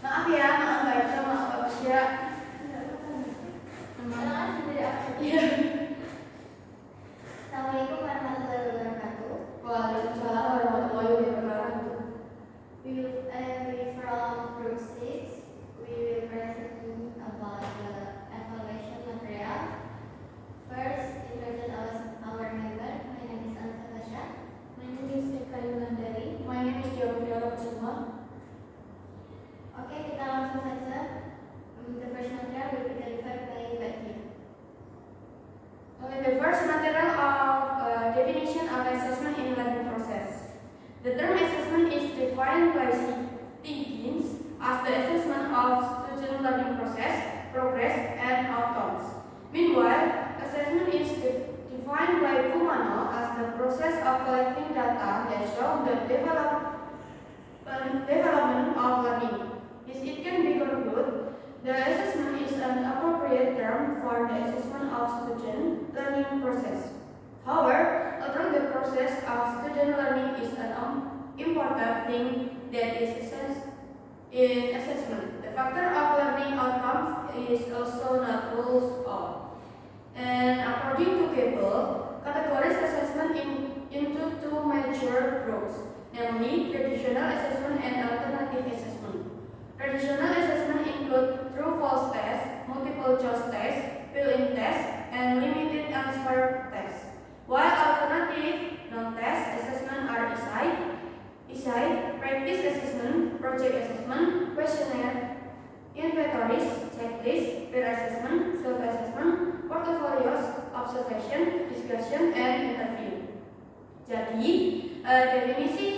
Maaf ya, maaf Mbak Elsa, maaf Mbak Pusya. Iya. Assalamualaikum warahmatullahi wabarakatuh. Waalaikumsalam warahmatullahi wabarakatuh. We from Group 6. We will present about the evaluation material. First, introduce our member. My name is Anta Tasha. My name is Eka Yulandari. My name is Jawabudara Kusuma. Oke, kita langsung saja. The first material will be delivered by Mbak Tia. The first material of definition of assessment in learning process. The term assessment is defined by Higgins as the assessment of student learning process, progress, and outcomes. Meanwhile, assessment is defined by Kumano as the process of collecting data that show the development of learning. As it can be concluded, the assessment is an appropriate term for the assessment of student learning process. However, although the process of student learning is an important thing that is assessed in assessment, the factor of learning outcomes is also not ruled out. And according to Gable, categories assessment into two major groups, namely traditional assessment and alternative assessment. Traditional assessment include true-false test, multiple choice test, fill-in test, and limited answer test. While alternative non-test assessment are ESI, practice assessment, project assessment, questionnaire, inventories, checklist, peer assessment, self-assessment, portfolios, observation, discussion, and interview. Jadi, definisi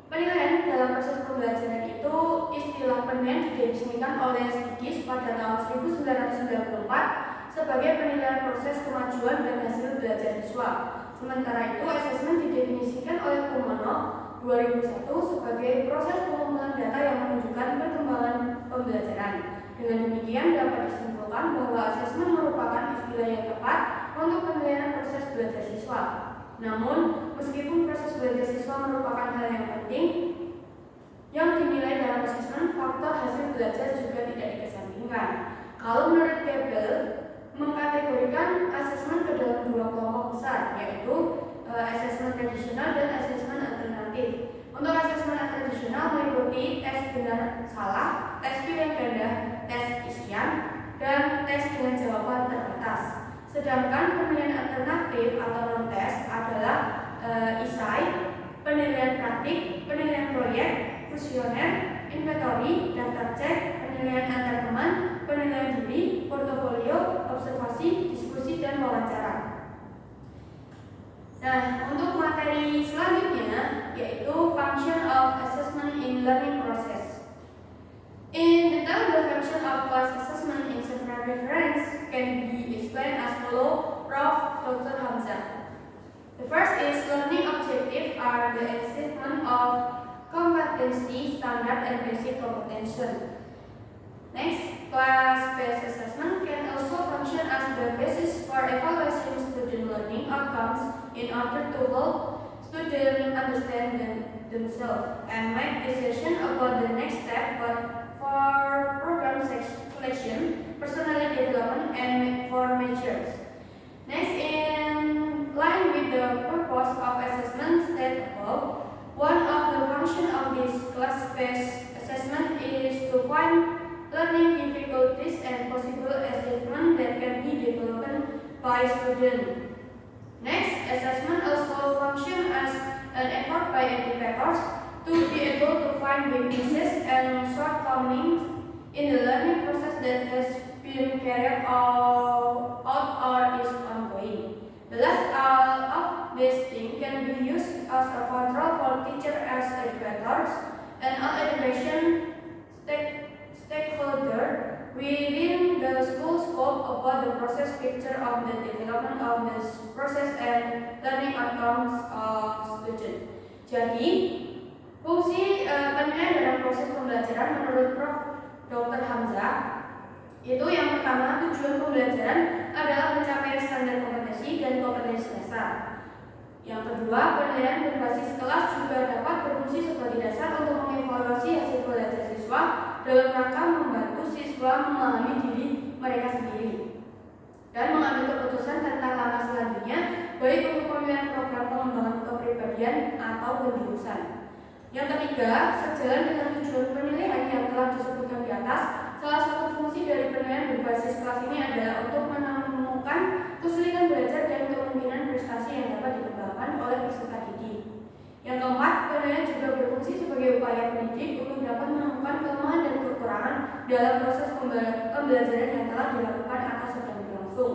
penilaian dalam proses pembelajaran itu istilah penilaian didefinisikan oleh Higgins pada tahun 1994 sebagai penilaian proses kemajuan dan hasil belajar siswa. Sementara itu, asesmen didefinisikan oleh Kumano 2001 sebagai proses pengumpulan data yang menunjukkan perkembangan pembelajaran. Dengan demikian dapat disimpulkan bahwa asesmen merupakan istilah yang tepat untuk penilaian proses belajar siswa. Namun, meskipun proses belajar siswa merupakan hal yang penting yang dinilai dalam asesmen, faktor hasil belajar juga tidak dikesampingkan. Kalau menurut Gable, mengkategorikan asesmen ke dalam dua kelompok besar, yaitu asesmen tradisional dan asesmen alternatif. Untuk asesmen tradisional meliputi tes benar salah, tes pilihan ganda, tes isian, dan tes dengan jawaban terbatas. Sedangkan penilaian alternatif atau non-tes adalah ESI, penilaian praktik, penilaian proyek, kuesioner, inventory, daftar cek, penilaian antar teman, penilaian diri, portofolio, observasi, diskusi, dan wawancara. Nah, untuk materi selanjutnya yaitu function of assessment in learning process. In detail, the function of class assessment in several reference can be explained as follow, Prof. Dr. Hamzah. The first is learning objective are the achievement of competency, standard, and basic comprehension. Next, class-based assessment can also function as the basis for evaluating student learning outcomes in order to help students understand themselves and make decisions about the next step, but for program selection, personality development, and for measures. Next, in line with the purpose of assessment stated above, one of the functions of this class-based assessment is to find learning difficulties and possible achievement that can be developed by students. Next, assessment also functions as an effort by educators to be able to find weaknesses and shortcomings in the learning process that has been carried out or is ongoing. The last of these things can be used as a control for teachers as educators and all education stakeholders within the school scope about the process picture of the development of this process and learning outcomes of students. Jadi, fungsi penilaian dalam proses pembelajaran menurut Prof. Dr. Hamzah itu yang pertama, tujuan pembelajaran adalah mencapai standar kompetensi dan kompetensi dasar. Yang kedua, penilaian berbasis kelas juga dapat berfungsi sebagai dasar untuk mengevaluasi hasil belajar siswa dalam rangka membantu siswa memahami diri mereka sendiri dan mengambil keputusan tentang langkah selanjutnya, baik untuk pemilihan program pengembangan kepribadian atau penjurusan. Yang ketiga, sejalan dengan tujuan penilaian yang telah disebutkan di atas, salah satu fungsi dari penilaian berbasis kelas ini adalah untuk menemukan kesulitan belajar dan kemungkinan prestasi yang dapat dikembangkan oleh peserta didik. Yang keempat, penilaian juga berfungsi sebagai upaya pendidik untuk dapat menemukan kelemahan dan kekurangan dalam proses pembelajaran yang telah dilakukan atau sedang berlangsung.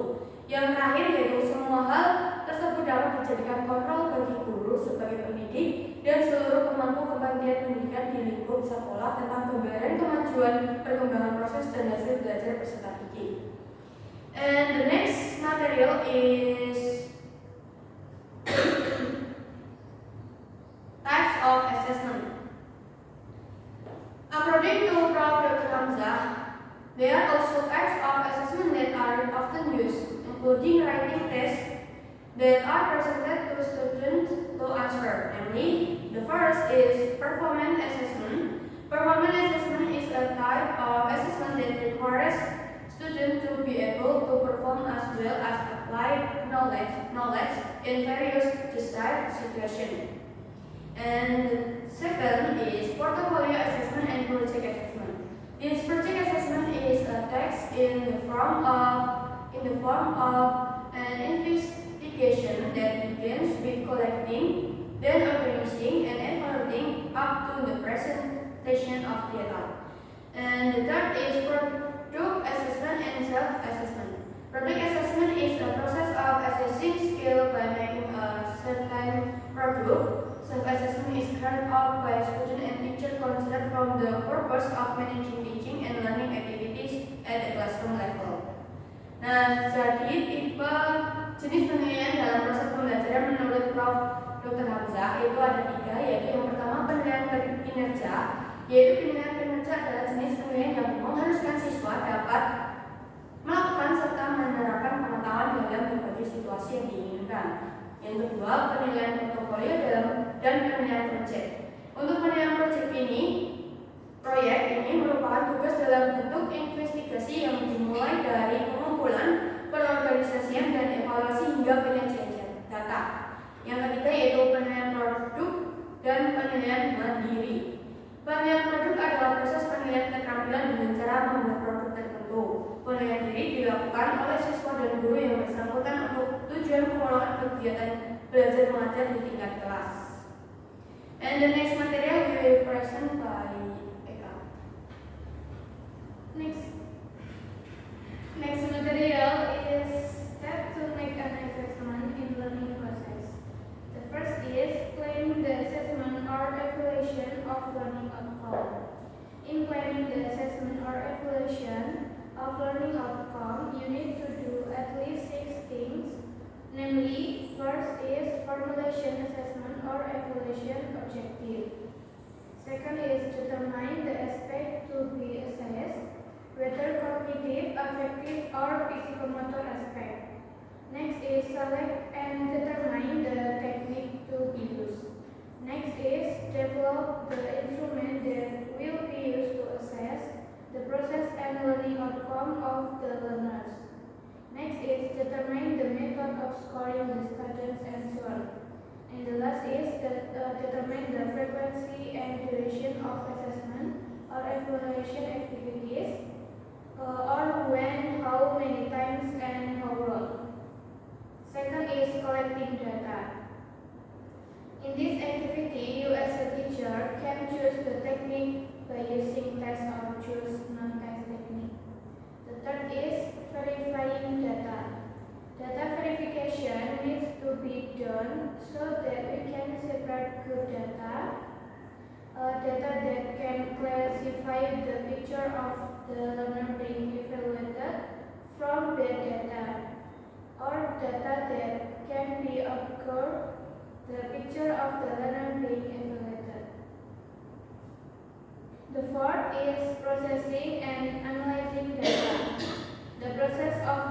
Yang terakhir yaitu semua hal tersebut dapat dijadikan kontrol bagi guru sebagai pendidik dan seluruh pemangku kepentingan pendidikan di lingkup sekolah tentang gambaran kemajuan perkembangan proses dan hasil belajar peserta didik. And the next material is types of assessment. According to Prof. Dr. Hamzah, there are also types of assessment that are often used, including writing tests that are presented to students to answer. Namely, the first is performance assessment. Performance assessment is a type of assessment that requires students to be able to perform as well as apply knowledge in various desired situations. And second is portfolio assessment and project assessment. This project assessment is a text in the form of an investigation that begins with collecting, then organizing and evaluating up to the presentation of data. And the third is product assessment and self-assessment. Product assessment is a process of assessing skill by making a certain product. Self-assessment is carried out by student and teacher considered from the purpose of managing teaching and learning activities at the classroom level. Nah, jadi tipe jenis penilaian dalam proses pembelajaran menurut Prof. Dr. Hamzah itu ada 3, yaitu yang pertama penilaian kinerja, yaitu penilaian kinerja adalah jenis penilaian yang mengharuskan siswa dapat melakukan serta menerapkan pengetahuan dalam berbagai situasi yang diinginkan. Yang kedua, penilaian portofolio dan penilaian proyek. Untuk penilaian proyek ini merupakan tugas dalam bentuk investigasi yang dimulai dari pengumpulan, pengorganisasian dan evaluasi hingga penyajian data. Yang ketiga yaitu penilaian produk dan penilaian mandiri. Penilaian produk adalah proses penilaian keterampilan dengan cara membuat produk tertentu. Penilaian diri dilakukan oleh siswa dan guru yang bersangkutan untuk tujuan pengelolaan kegiatan belajar mengajar di tingkat kelas. And the next material we will present by Eka. Next material is step to make an assessment in learning process. The first is planning the assessment or evaluation of learning outcome. In planning the assessment or evaluation of learning outcome, you need to do at least 6 things. Namely, first is formulation assessment or evaluation objective. Second is determine the aspect to be assessed, whether cognitive, affective, or psychomotor aspect. Next is select and determine the technique to be used. Next is develop the instrument that will be used to assess the process and learning outcome of the learners. Next is determine the method of scoring the students and so on. And the last is determine the frequency and duration of assessment or evaluation activities, or when, how many times, and how long. Second is collecting data. In this activity, you as a teacher can choose the technique by using test or choose non-test technique. The third is verifying data. Data verification needs to be done so that we can separate good data, data that can classify the picture of the learner being evaluated from bad data, or data that can be obscure the picture of the learner being evaluated. The fourth is processing and analyzing data. The process of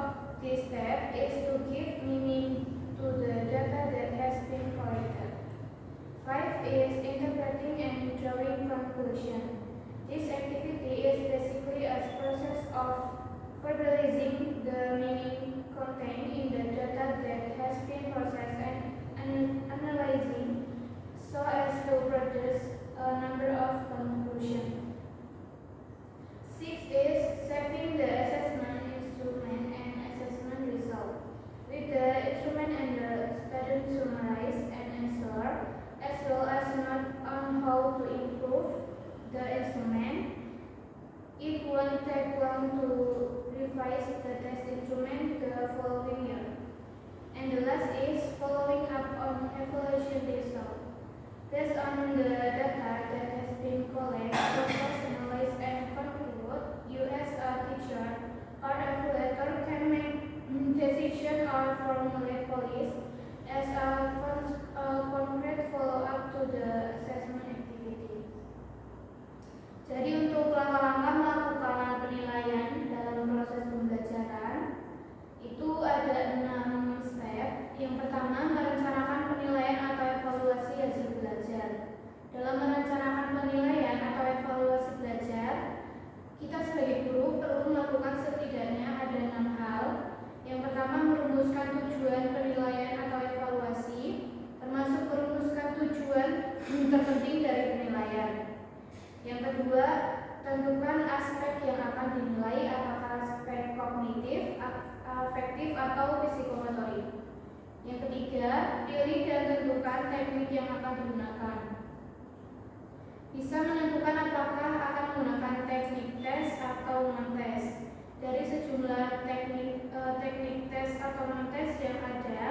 this step is to give meaning to the data that has been collected. 5 is interpreting and drawing conclusion. This activity is following up on evaluation result. Based on the data that has been collected, process, analyze, and conclude, you as a teacher or evaluator can make decision or formulate policy as a concrete follow-up to the assessment activity. Jadi untuk langkah-langkah melakukan penilaian dalam proses pembelajaran itu ada 6 step. Yang pertama, merencanakan penilaian atau evaluasi hasil belajar. Dalam merencanakan penilaian atau evaluasi belajar, kita sebagai guru perlu melakukan setidaknya ada 6 hal. Yang pertama, merumuskan tujuan penilaian atau evaluasi, termasuk merumuskan tujuan terpenting dari penilaian. Yang kedua, tentukan aspek yang akan dinilai, apakah aspek kognitif, afektif, atau psikomotorik. Yang ketiga, pilih dan tentukan teknik yang akan digunakan. Bisa menentukan apakah akan menggunakan teknik tes atau non-tes. Dari sejumlah teknik tes atau non-tes yang ada,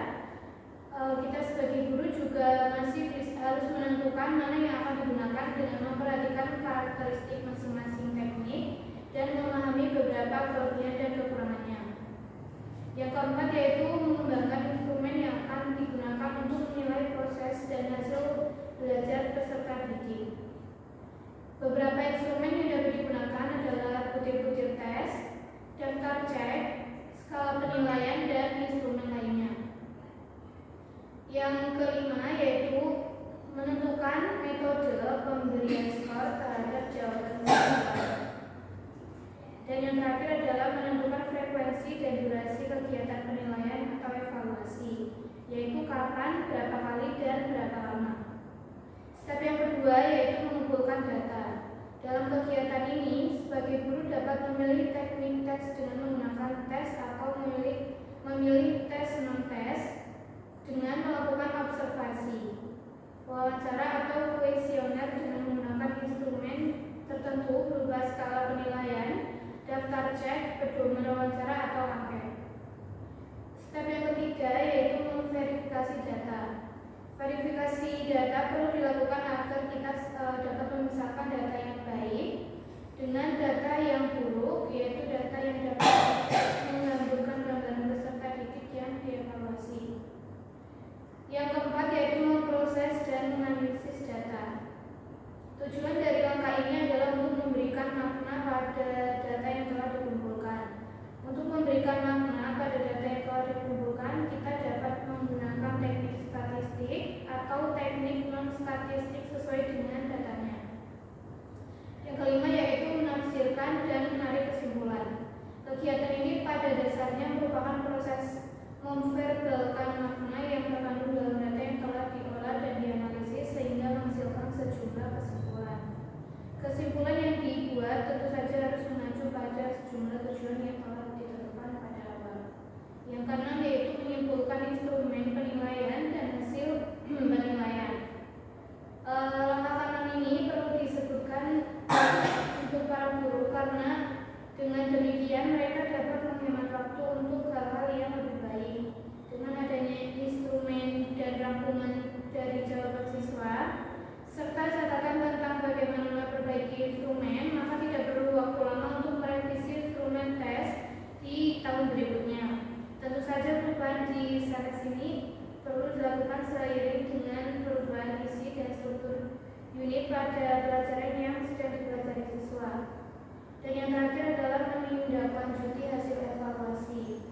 kita sebagai guru juga masih harus menentukan mana yang akan digunakan dengan memperhatikan karakteristik masing-masing teknik dan memahami beberapa kelebihan dan kekurangannya. Yang keempat yaitu mengembangkan instrumen yang akan digunakan untuk menilai proses dan hasil belajar peserta didik. Beberapa instrumen yang dapat digunakan adalah butir-butir tes, daftar cek, skala penilaian, dan instrumen lainnya. Yang kelima yaitu menentukan metode pemberian skor terhadap jawaban siswa. Dan yang terakhir adalah menentukan frekuensi dan durasi kegiatan penilaian atau evaluasi, yaitu kapan, berapa kali, dan berapa lama. Step yang kedua yaitu mengumpulkan data. Dalam kegiatan ini, sebagai guru dapat memilih teknik tes dengan menggunakan tes atau memilih tes non-tes dengan melakukan observasi, wawancara atau kuesioner dengan menggunakan instrumen tertentu berupa skala penilaian, daftar cek, pedoman wawancara, atau angket. Step yang ketiga yaitu memverifikasi data. Verifikasi data perlu dilakukan agar kita dapat memisahkan data yang baik dengan data yang buruk, yaitu data yang dapat menggabungkan gambaran peserta didik yang dievaluasi. Yang keempat yaitu memproses dan menganalisis data. Tujuan dari langkah ini adalah untuk memberikan makna pada data yang telah dikumpulkan. Untuk memberikan makna pada data yang telah dikumpulkan, kita dapat menggunakan teknik statistik atau teknik non-statistik sesuai dengan datanya. Yang kelima yaitu menafsirkan dan menarik kesimpulan. Kegiatan ini pada dasarnya merupakan proses memverbalkan makna yang terkandung dalam data yang telah diolah dan dianalisis sehingga menghasilkan sejumlah kesimpulan. Kesimpulan yang dibuat tentu saja harus mengacu pada sejumlah tujuan yang telah ditentukan pada awal. Yang keenam yaitu menyimpulkan instrumen penilaian dan hasil penilaian. Langkah keenam ini perlu disebutkan untuk para guru karena dengan demikian mereka dapat menghemat waktu untuk hal-hal yang lebih baik. Dengan adanya instrumen dan rangkuman dari jawaban siswa serta catatan tentang bagaimana memperbaiki instrumen, maka tidak perlu waktu lama untuk merevisi instrumen tes di tahun berikutnya. Tentu saja perubahan di sana sini perlu dilakukan seiring dengan perubahan isi dan struktur unit pada pelajaran yang sedang dipelajari siswa. Dan yang terakhir adalah menindaklanjuti hasil evaluasi.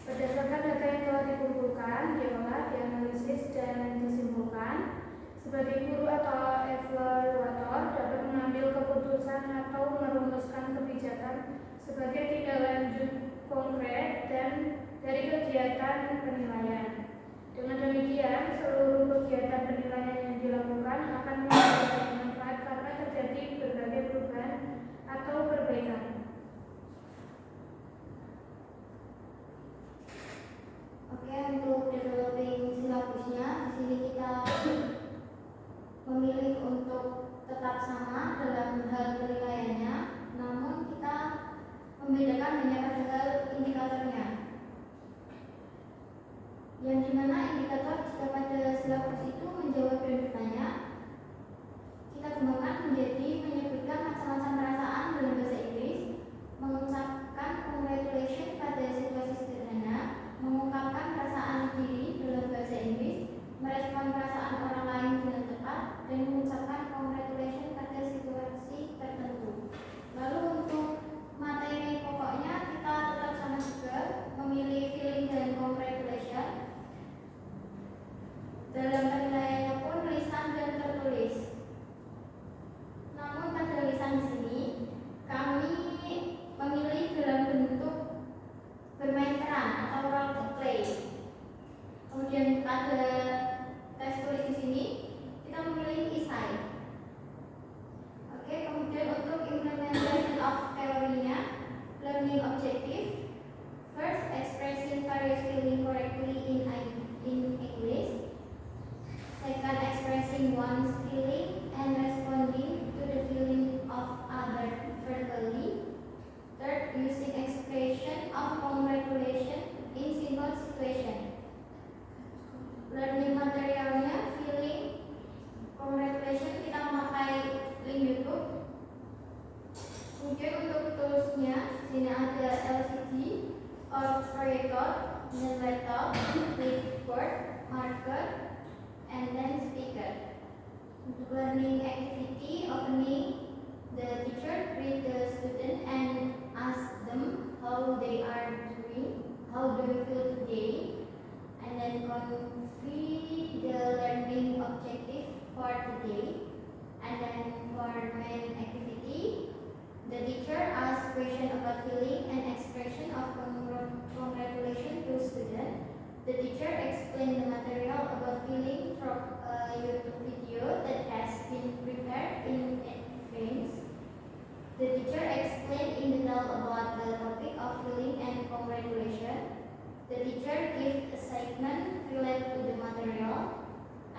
Berdasarkan data yang telah dikumpulkan, diolah, dianalisis, dan disimpulkan, sebagai guru atau evaluator dapat mengambil keputusan atau merumuskan kebijakan sebagai tindak lanjut konkret dan dari kegiatan penilaian. Dengan demikian, seluruh kegiatan penilaian yang dilakukan akan memiliki manfaat karena terjadi berbagai perubahan atau perbaikan. Oke, untuk developing silabusnya, di sini kita memilih untuk tetap sama dalam hal penilaiannya, namun kita membedakan hanya pada hal indikatornya, yang dimana objective. First, expressing various feelings correctly in English. Second, expressing one's feeling and responding to the feeling of others verbally. Third, using expression of congratulation in simple situation. Learning materialnya, feeling, congratulation kita memakai link YouTube. Mungkin untuk toolsnya, sini ada LCD, or projector, dan laptop, clipboard, marker, and then speaker. Untuk learning activity, opening, the teacher greet the student and ask them how they are doing, how do you feel today, and then confirm the learning objective for today. And then for main activity, the teacher asks question about feeling and expression of congratulation to student. The teacher explains the material about feeling from a YouTube video that has been prepared in advance. The teacher explained in detail about the topic of feeling and congratulation. The teacher gives a segment related to the material.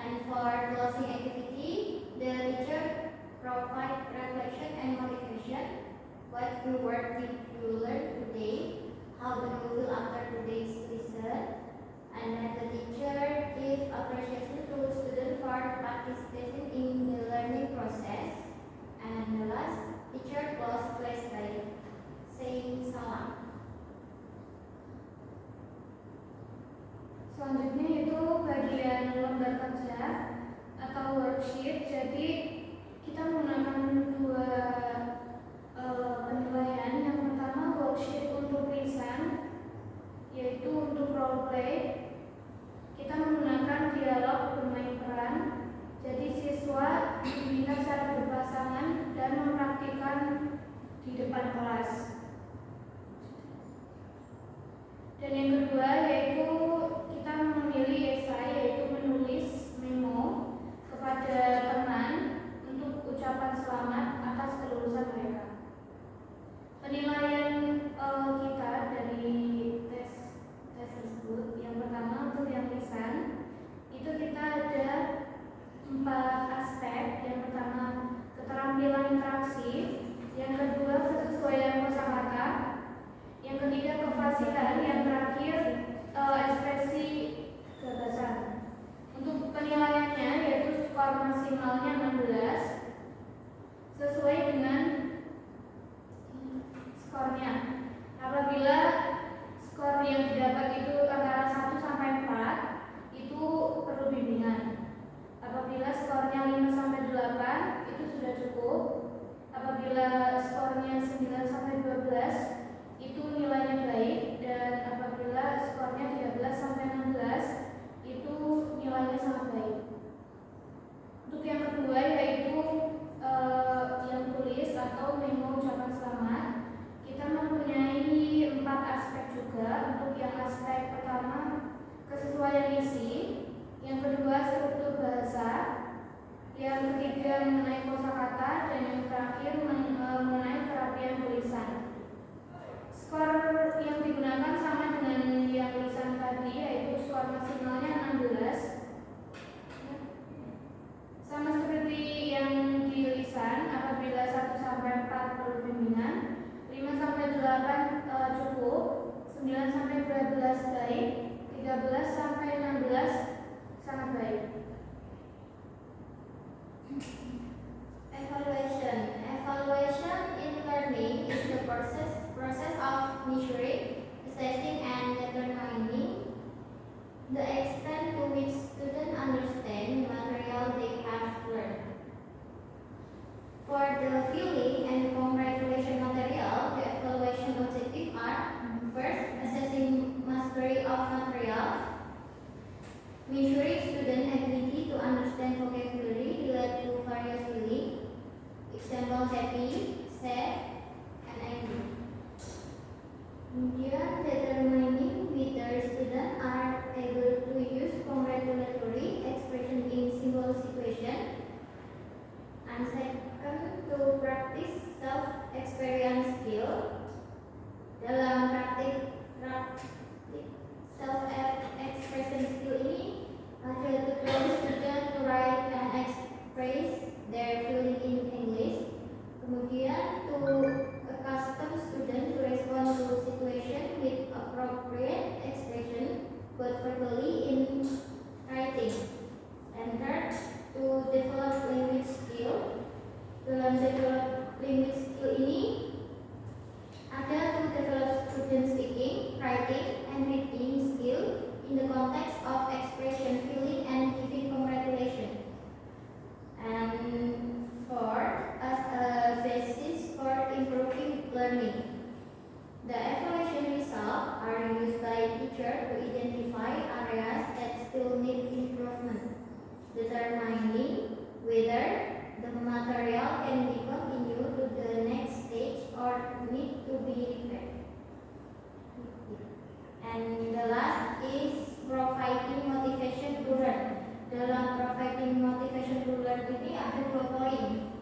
And for closing activity, the teacher provides reflection and motivation. What new word did you learn today? How do you feel after today's lesson? And then the teacher gives appreciation to students for participating in the learning process. And the last, teacher close class by saying salam. Selanjutnya itu bagian lembar kerja atau worksheet. Jadi kita menggunakan dua penilaian. Yang pertama worksheet untuk lisan, yaitu untuk role play. Kita menggunakan dialog bermain peran. Jadi siswa diminta secara berpasangan dan mempraktikkan di depan kelas. Dan yang kedua yaitu kita memilih esai, yaitu menulis memo kepada teman untuk ucapan selamat atas kelulusan mereka. Penilaian kita dari tes tersebut, yang pertama untuk yang lisan itu kita ada 4 aspek. Yang pertama keterampilan interaksi, yang kedua kesesuaian kosakata, yang ketiga kefasihan, yang terakhir ekspresi gagasan. Untuk penilaiannya yaitu skor maksimalnya 16 sesuai dengan skornya. Apabila skor yang didapat itu antara 1 sampai 4, itu perlu bimbingan. Apabila skornya 5 sampai 8, itu sudah cukup. Apabila skornya 9 sampai 12, itu nilainya baik. Dan apabila skornya 13 sampai 16, itu nilainya sangat baik. Untuk yang kedua yaitu yang tulis atau memo ucapan selamat, kita mempunyai 4 aspek juga. Untuk yang aspek pertama kesesuaian isi, yang kedua struktur bahasa, yang ketiga mengenai kosakata, dan yang terakhir mengenai kerapian tulisan. Skor yang digunakan sama dengan yang lisan tadi, yaitu skor maksimalnya 16. Sama seperti yang di lisan, apabila 1 sampai 4 perlu bimbingan, 5 sampai 8 cukup, 9 sampai 12 baik, 13 sampai 16 sangat baik. Evaluation in learning is the process of measuring, assessing, and determining the extent to which students understand the material they have learned. For the feeling and congratulation material, the evaluation objectives are: first, assessing mastery of material, measuring student ability to understand vocabulary related to various feelings, example happy, sad, and angry. Kemudian determining whether students are able to use congratulatory expression in simple situation. And second, to practice self-experience skill. Dalam praktik self-expression skill ini ada tutorial student to write and express their feeling in English. Kemudian to accustom student to respond to situation with appropriate expression, both verbally in writing. And third, to develop language skill. Dalam develop language skill ini ada to develop student speaking, writing, and reading skill in the context of expression, feeling, and giving congratulations. And fourth, as a basis for improving learning. The evaluation results are used by teacher to identify areas that still need improvement, determining whether the material can be continued to the next stage or need to be repaired. And the last is providing motivation to learn. Dalam providing motivation to learn ini ada 2 poin.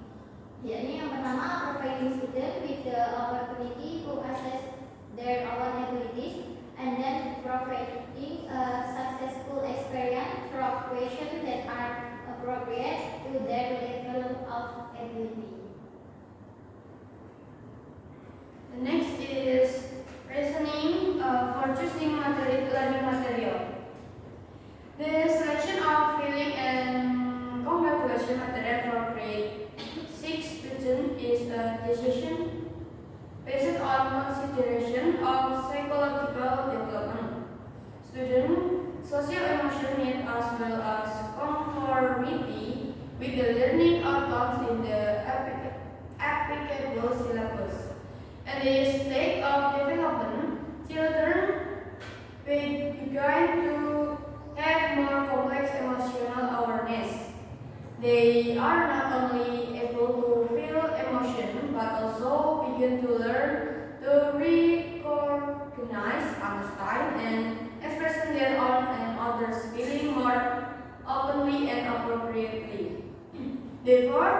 Yakni yang pertama, providing student with the opportunity to assess their own abilities, and then providing a successful experience through questions that are appropriate to their level of ability. The next is reasoning for choosing learning material. The selection of feeling and congratulation material for grade 6 student is a decision based on consideration of psychological development, student socio-emotional needs as well as conformity with the learning outcomes in the applicable syllabus. At this stage of development, children begin to have more complex emotional awareness. They are not only able to feel emotion, but also begin to learn to recognize, understand, and express their own and others' feeling more openly and appropriately. Therefore,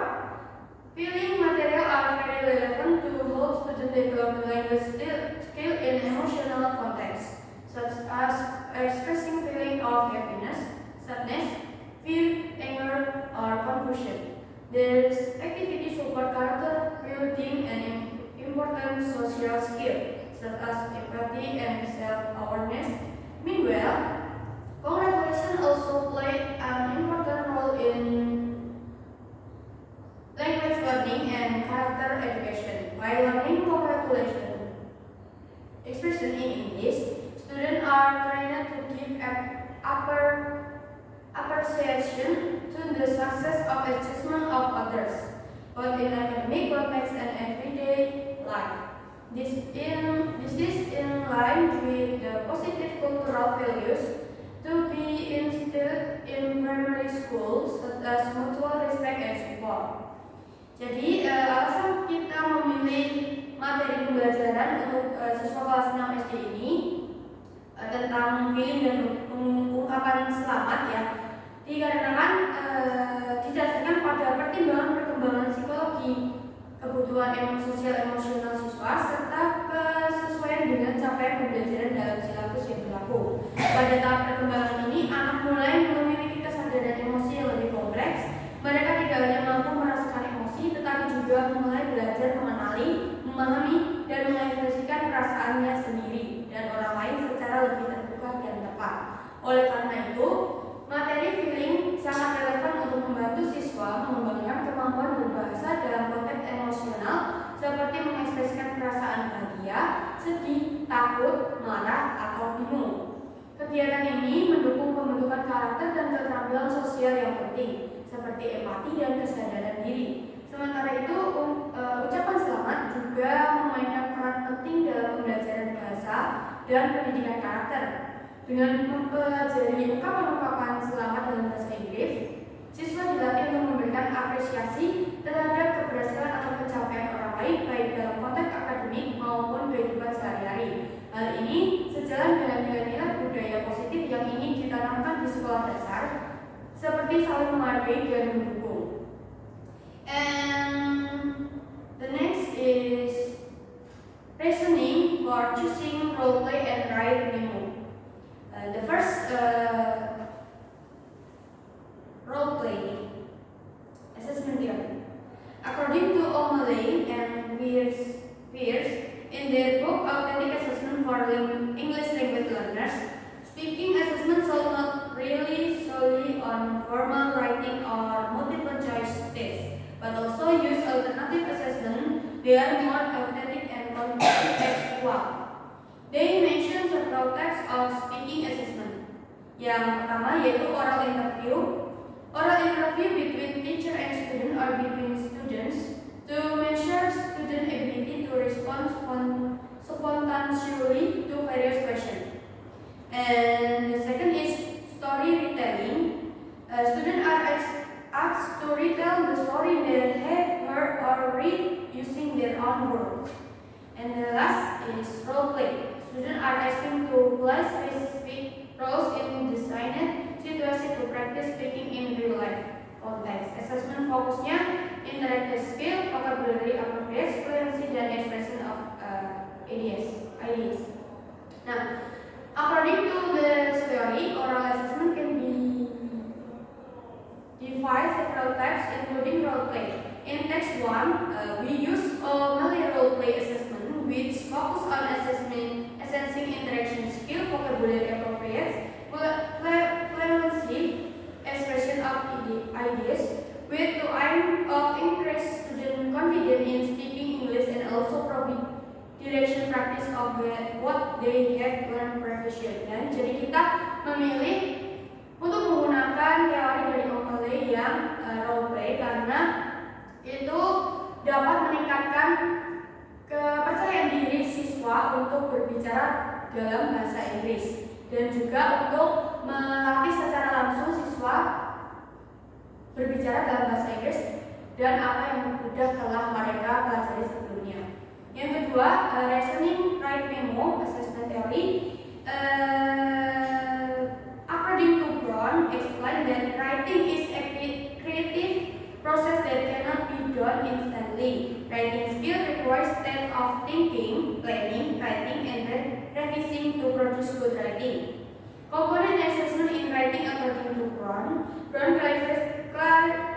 feeling material are very relevant to help students develop language skill in emotional context, such as expressing feeling of happiness, sadness, fear, anger, or confusion. This activity support character building and important social skills such as empathy and self-awareness. Meanwhile, congratulations also play an important role in language learning and character education. By learning congratulation expression in English, students are trained to give appreciation to the success of achievement of others, both in academic context and everyday life. This is in line with the positive cultural values to be instilled in primary school, such as mutual respect and support. Jadi alasan kita memilih materi pembelajaran untuk siswa kelas 6 SD ini tentang feeling dan ungkapan selamat ya, dikarenakan didasarkan pada pertimbangan psikologi, kebutuhan sosial emosional siswa, serta kesesuaian dengan capaian pembelajaran dalam silabus yang berlaku. Pada tahap perkembangan ini, anak mulai memiliki kesadaran emosi yang lebih kompleks. Mereka tidak hanya mampu merasakan emosi, tetapi juga mulai belajar mengenali, memahami, dan mengekspresikan perasaannya sendiri dan orang lain secara lebih terbuka dan tepat. Oleh karena itu, materi feeling sangat relevan untuk membantu siswa mengembangkan kemampuan berbahasa dalam konteks emosional seperti mengekspresikan perasaan bahagia, sedih, takut, marah, atau bingung. Kegiatan ini mendukung pembentukan karakter dan keterampilan sosial yang penting, seperti empati dan kesadaran diri. Sementara itu, ucapan selamat juga memainkan peran penting dalam pembelajaran bahasa dan pendidikan karakter. Dengan mempelajari ungkapan-ungkapan selamat dalam bahasa Inggris, siswa dilatih untuk memberikan apresiasi terhadap keberhasilan atau pencapaian orang lain, baik dalam konteks akademik maupun kehidupan sehari-hari. Hal ini sejalan dengan nilai-nilai budaya positif yang ingin ditanamkan di sekolah dasar, seperti saling menghargai dan mendukung. And the next is reasoning for or choosing role play and write memo. The first role play assessment theory. According to O'Malley and Pierce, in their book Authentic Assessment for English Language Learners, speaking assessment should not rely solely on formal writing or multiple choice tests, but also use alternative assessment. They are more authentic and contextual. They mention several types of speaking assessment. Yang pertama yaitu oral interview. Oral interview between teacher and student or between students to measure student ability to respond spontaneously to various questions. And the second is story retelling. Students are asked to retell the story they have heard or read using their own words. And the last is role play. Students are asked to play specific roles in designed situation to practice speaking in real life context. Assessment fokusnya interactive skill, vocabulary appropriate, fluency, dan expression of ideas. Nah, according to the theory, oral assessment can be divided several types, including role play. In text 1, we use O'Malley role play assessment, which focus on assessing interaction skill, vocabulary appropriate, fluency, expression of ideas, with the aim of increase student confidence in speaking English and also provide direction practice of what they have learned previously. Dan jadi kita memilih untuk menggunakan teori dari O'Malley yang role play karena itu dapat meningkatkan kepercayaan diri siswa untuk berbicara dalam bahasa Inggris dan juga untuk melatih secara langsung siswa berbicara dalam bahasa Inggris dan apa yang sudah telah mereka pelajari sebelumnya. Yang kedua, reasoning write memo assessment theory. According to Brown, explain that writing is a creative process that cannot be done instantly. Writing skill requires steps of thinking, planning, writing, and revising to produce good writing. Component assessment in writing according to Brown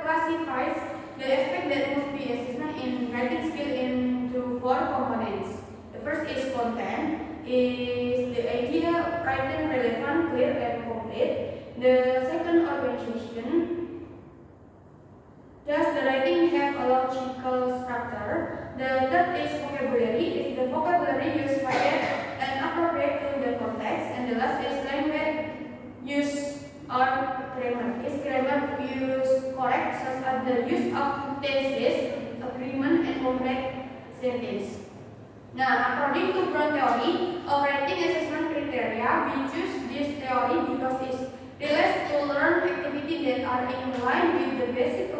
classifies the aspect that must be assessment in writing skill into 4 components. The first is content, is the idea written relevant, clear, and complete. The second, organization. Does the writing have a logical structure? The third is vocabulary. Is the vocabulary used quiet and appropriate to the context? And the last is language use or grammar. Is grammar used correct, such as the use of tenses, agreement, and complex sentence? Now, according to Brown theory of writing assessment criteria, we choose this theory because it relates to learn activities that are in line with the basic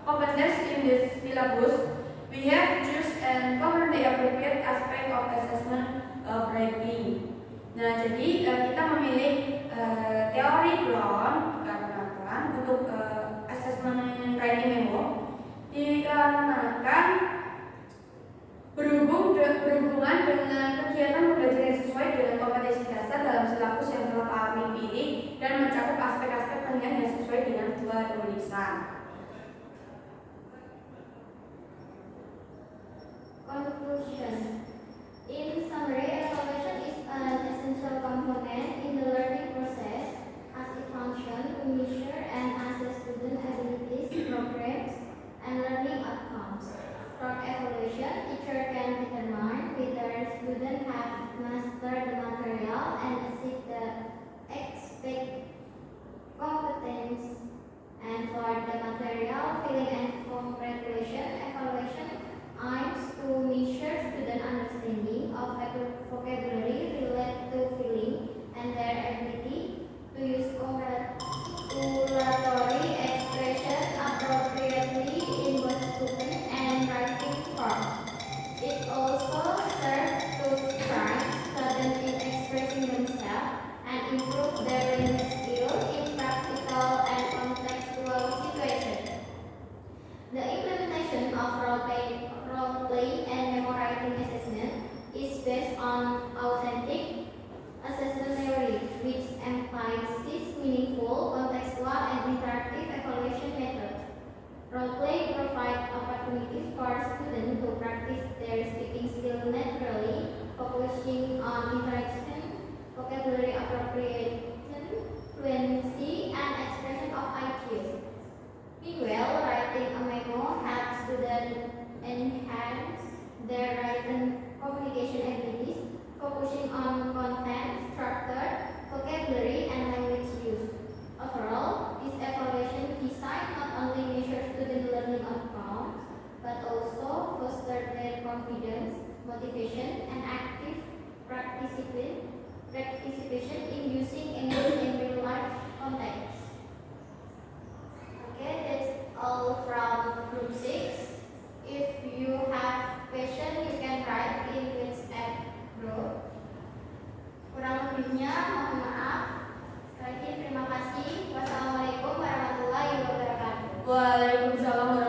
competence in the syllabus. We have choose and cover the appropriate aspect of assessment of writing. Nah, jadi kita memilih teori Brown dikarenakan untuk assessment writing memo dikarenakan berhubungan dengan kegiatan pembelajaran yang sesuai dengan kompetensi dasar dalam silabus yang telah kami pilih dan mencakup aspek-aspek penilaian yang sesuai dengan dua tulisan. Conclusion. In summary, evaluation is an essential component in the learning process as it functions to measure and assess student abilities, progress, and learning outcomes. From evaluation, teacher can determine whether students have mastered the material and achieved the expected competence. And for the material, filling and comprehension, evaluation aims to measure student understanding of vocabulary related to feeling and their ability to use congratulatory expression appropriately in both spoken and writing form. It also serves to strengthen students in expressing themselves and improve their language skills in practical and contextual situations. The implementation of role-play Waalaikumsalam